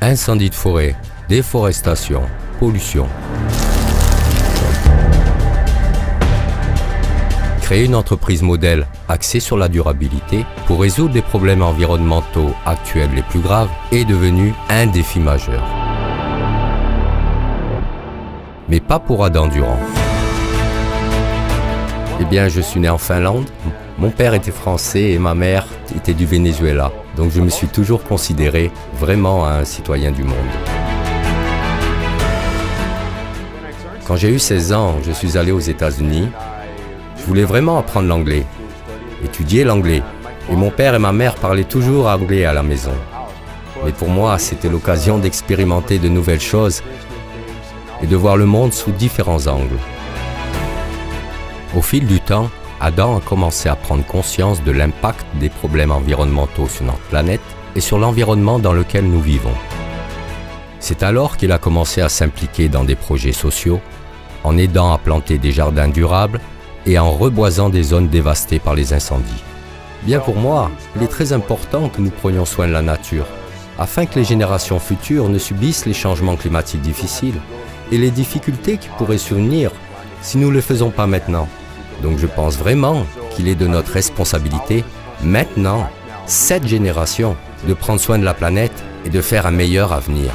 Incendie de forêt, déforestation, pollution. Créer une entreprise modèle axée sur la durabilité pour résoudre les problèmes environnementaux actuels les plus graves est devenu un défi majeur. Mais pas pour Adam Durand. Eh bien, je suis né en Finlande. Mon père était français et ma mère était du Venezuela. Donc je me suis toujours considéré vraiment un citoyen du monde. Quand j'ai eu 16 ans, je suis allé aux États-Unis. Je voulais vraiment apprendre l'anglais, étudier l'anglais. Et mon père et ma mère parlaient toujours anglais à la maison. Mais pour moi, c'était l'occasion d'expérimenter de nouvelles choses et de voir le monde sous différents angles. Au fil du temps, Adam a commencé à prendre conscience de l'impact des problèmes environnementaux sur notre planète et sur l'environnement dans lequel nous vivons. C'est alors qu'il a commencé à s'impliquer dans des projets sociaux, en aidant à planter des jardins durables et en reboisant des zones dévastées par les incendies. Bien pour moi, il est très important que nous prenions soin de la nature, afin que les générations futures ne subissent les changements climatiques difficiles et les difficultés qui pourraient survenir si nous ne le faisons pas maintenant. Donc je pense vraiment qu'il est de notre responsabilité, maintenant, cette génération, de prendre soin de la planète et de faire un meilleur avenir.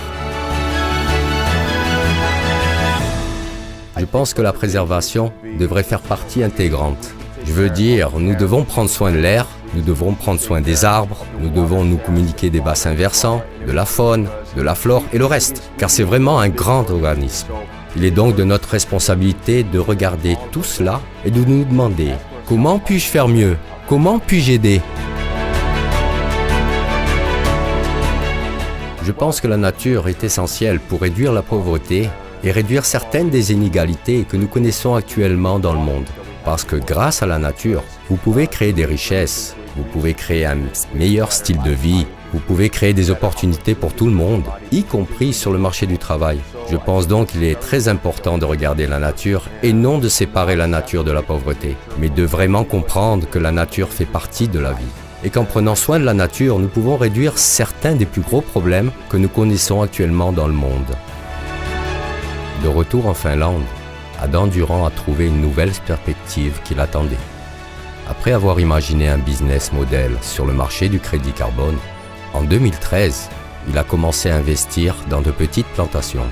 Je pense que la préservation devrait faire partie intégrante. Je veux dire, nous devons prendre soin de l'air, nous devons prendre soin des arbres, nous devons nous communiquer des bassins versants, de la faune, de la flore et le reste, car c'est vraiment un grand organisme. Il est donc de notre responsabilité de regarder tout cela et de nous demander « Comment puis-je faire mieux ? Comment puis-je aider ?» Je pense que la nature est essentielle pour réduire la pauvreté et réduire certaines des inégalités que nous connaissons actuellement dans le monde. Parce que grâce à la nature, vous pouvez créer des richesses, vous pouvez créer un meilleur style de vie, vous pouvez créer des opportunités pour tout le monde, y compris sur le marché du travail. Je pense donc qu'il est très important de regarder la nature et non de séparer la nature de la pauvreté, mais de vraiment comprendre que la nature fait partie de la vie. Et qu'en prenant soin de la nature, nous pouvons réduire certains des plus gros problèmes que nous connaissons actuellement dans le monde. De retour en Finlande, Adam Durand a trouvé une nouvelle perspective qui l'attendait. Après avoir imaginé un business model sur le marché du crédit carbone, en 2013, il a commencé à investir dans de petites plantations.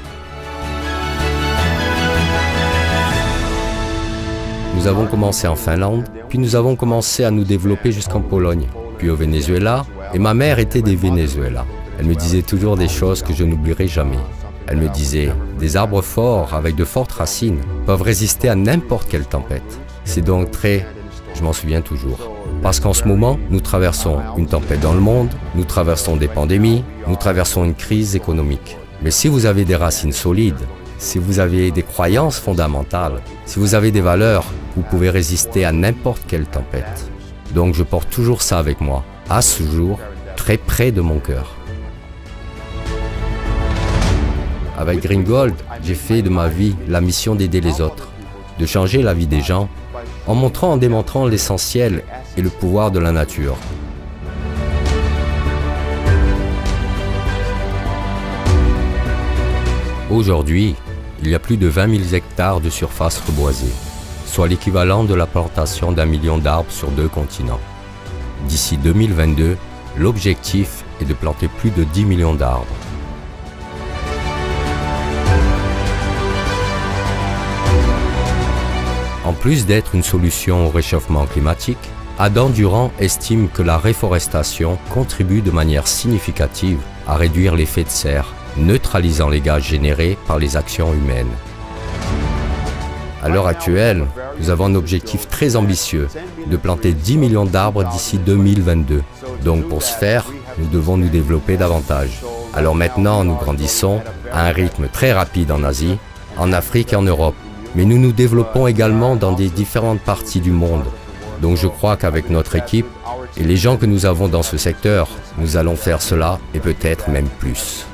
Nous avons commencé en Finlande, puis nous avons commencé à nous développer jusqu'en Pologne, puis au Venezuela, et ma mère était des Venezuela. Elle me disait toujours des choses que je n'oublierai jamais. Elle me disait, des arbres forts avec de fortes racines peuvent résister à n'importe quelle tempête. C'est donc je m'en souviens toujours. Parce qu'en ce moment, nous traversons une tempête dans le monde, nous traversons des pandémies, nous traversons une crise économique. Mais si vous avez des racines solides, si vous avez des croyances fondamentales, si vous avez des valeurs, vous pouvez résister à n'importe quelle tempête. Donc je porte toujours ça avec moi, à ce jour, très près de mon cœur. Avec Green Gold, j'ai fait de ma vie la mission d'aider les autres, de changer la vie des gens, en démontrant l'essentiel et le pouvoir de la nature. Aujourd'hui, il y a plus de 20 000 hectares de surface reboisée, soit l'équivalent de la plantation d'1 million d'arbres sur 2 continents. D'ici 2022, l'objectif est de planter plus de 10 millions d'arbres. En plus d'être une solution au réchauffement climatique, Adam Durand estime que la réforestation contribue de manière significative à réduire l'effet de serre, neutralisant les gaz générés par les actions humaines. À l'heure actuelle, nous avons un objectif très ambitieux de planter 10 millions d'arbres d'ici 2022. Donc pour ce faire, nous devons nous développer davantage. Alors maintenant, nous grandissons à un rythme très rapide en Asie, en Afrique et en Europe. Mais nous nous développons également dans des différentes parties du monde. Donc je crois qu'avec notre équipe et les gens que nous avons dans ce secteur, nous allons faire cela et peut-être même plus.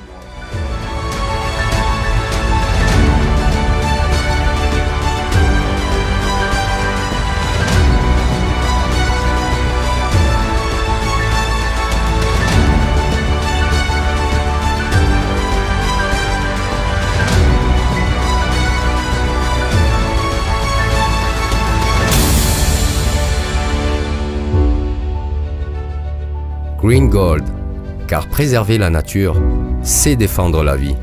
Green Gold, car préserver la nature, c'est défendre la vie.